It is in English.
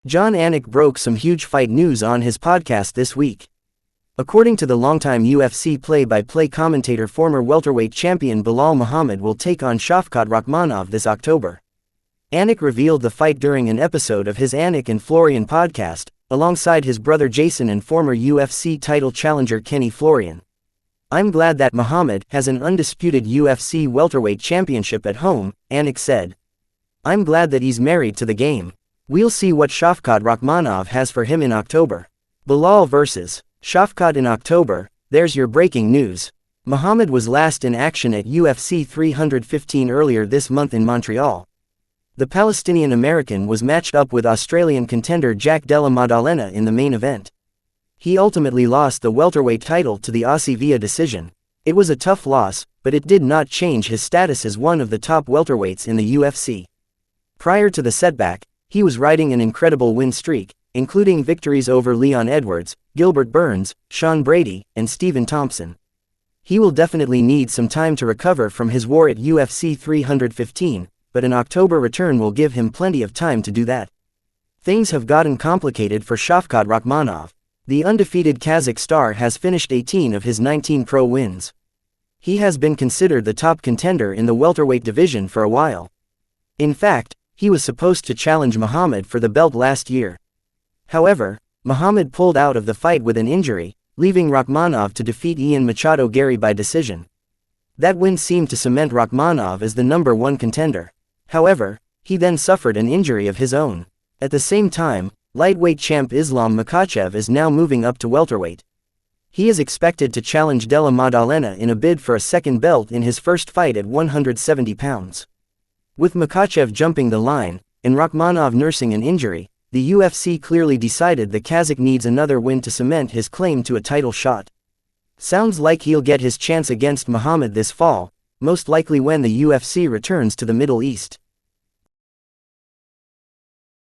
Jon Anik broke some huge fight news on his podcast this week. According to the longtime UFC play-by-play commentator, former welterweight champion Belal Muhammad will take on Shavkat Rakhmonov this October. Anik revealed the fight during an episode of his Anik and Florian podcast, alongside his brother Jason and former UFC title challenger Kenny Florian. "I'm glad that Muhammad has an undisputed UFC welterweight championship at home," Anik said. "I'm glad that he's married to the game. We'll see what Shavkat Rakhmonov has for him in October." Belal vs. Shavkat in October. There's your breaking news. Muhammad was last in action at UFC 315 earlier this month in Montreal. The Palestinian-American was matched up with Australian contender Jack Della Maddalena in the main event. He ultimately lost the welterweight title to the Aussie via decision. It was a tough loss, but it did not change his status as one of the top welterweights in the UFC. Prior to the setback, he was riding an incredible win streak, including victories over Leon Edwards, Gilbert Burns, Brady, and Stephen Thompson. He will definitely need some time to recover from his war at UFC 315, but an October return will give him plenty of time to do that. Things have gotten complicated for Shavkat Rakhmonov. The undefeated Kazakh star has finished 18 of his 19 pro wins. He has been considered the top contender in the welterweight division for a while. In fact, he was supposed to challenge Muhammad for the belt last year. However, Muhammad pulled out of the fight with an injury, leaving Rakhmonov to defeat Ian Machado Gary by decision. That win seemed to cement Rakhmonov as the #1 contender. However, he then suffered an injury of his own. At the same time, lightweight champ Islam Makhachev is now moving up to welterweight. He is expected to challenge Della Maddalena in a bid for a second belt in his first fight at 170 pounds. With Makhachev jumping the line, and Rakhmonov nursing an injury, the UFC clearly decided the Kazakh needs another win to cement his claim to a title shot. Sounds like he'll get his chance against Muhammad this fall, most likely when the UFC returns to the Middle East.